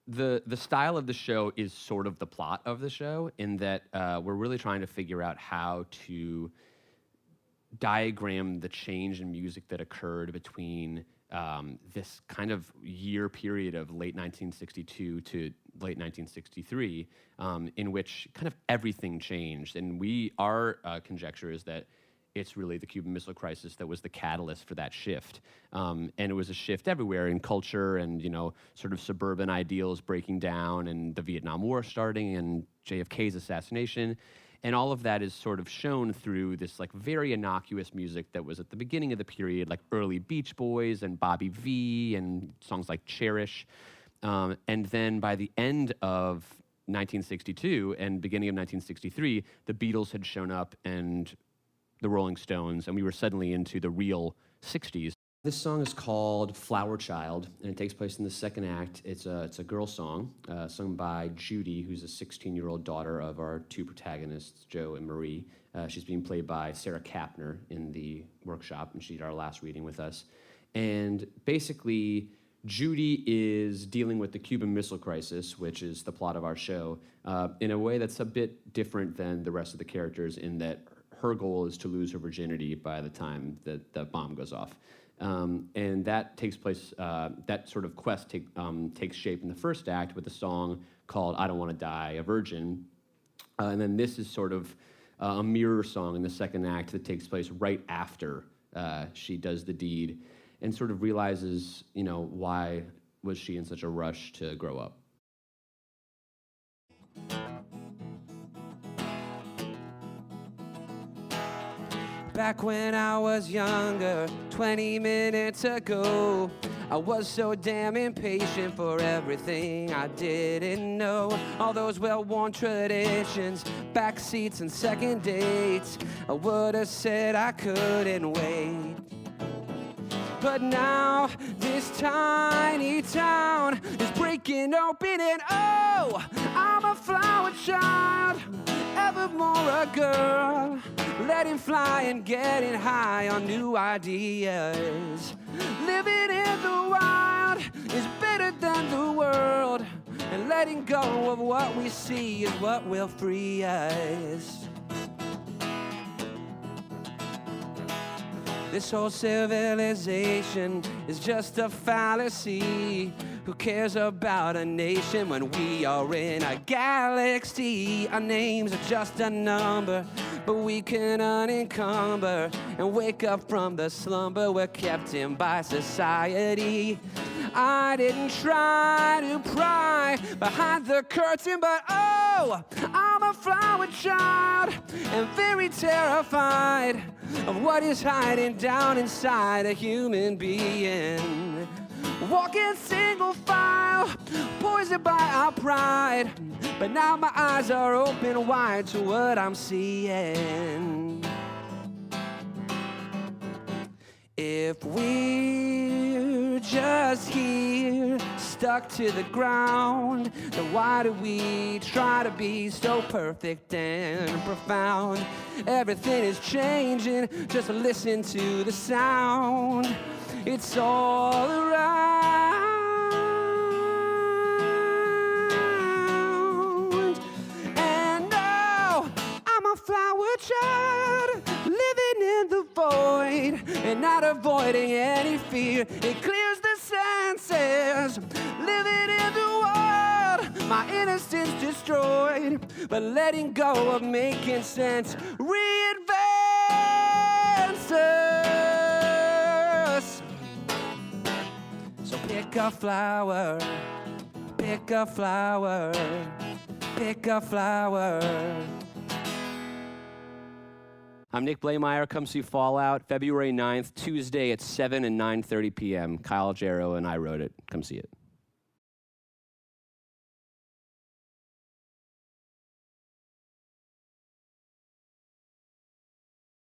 the style of the show is sort of the plot of the show in that we're really trying to figure out how to diagram the change in music that occurred between this kind of year period of late 1962 to late 1963, in which kind of everything changed. And our conjecture is that it's really the Cuban Missile Crisis that was the catalyst for that shift. And it was a shift everywhere in culture and, sort of suburban ideals breaking down and the Vietnam War starting and JFK's assassination. And all of that is sort of shown through this like very innocuous music that was at the beginning of the period, like early Beach Boys and Bobby V and songs like Cherish. And then by the end of 1962 and beginning of 1963, the Beatles had shown up and the Rolling Stones, and we were suddenly into the real 60s. This song is called Flower Child, and it takes place in the second act. It's a girl song, sung by Judy, who's a 16-year-old daughter of our two protagonists, Joe and Marie. She's being played by Sarah Kapner in the workshop, and she did our last reading with us. And basically, Judy is dealing with the Cuban Missile Crisis, which is the plot of our show, in a way that's a bit different than the rest of the characters in that her goal is to lose her virginity by the time that the bomb goes off. And that takes place, that sort of quest takes shape in the first act with a song called I Don't Want to Die a Virgin. And then this is sort of a mirror song in the second act that takes place right after she does the deed and sort of realizes, why was she in such a rush to grow up. Back when I was younger, 20 minutes ago, I was so damn impatient for everything I didn't know. All those well-worn traditions, backseats and second dates, I would have said I couldn't wait. But now this tiny town is breaking open and oh, I'm a flower child, evermore a girl, letting fly and getting high on new ideas. Living in the wild is better than the world, and letting go of what we see is what will free us. This whole civilization is just a fallacy. Who cares about a nation when we are in a galaxy? Our names are just a number, but we can unencumber and wake up from the slumber we're kept in by society. I didn't try to pry behind the curtain, but oh, I'm a flower child and very terrified of what is hiding down inside a human being. Walking single file, poisoned by our pride, but now my eyes are open wide to what I'm seeing. If we're just here, stuck to the ground, then why do we try to be so perfect and profound? Everything is changing, just listen to the sound. It's all around. And now I'm a flower child, living in the void and not avoiding any fear. It clears the senses, living in the world, my innocence destroyed, but letting go of making sense reinvents us. So pick a flower, pick a flower, pick a flower. I'm Nick Blaemire. Come see Fallout, February 9th, Tuesday at 7 and 9:30 p.m. Kyle Jarrow and I wrote it. Come see it.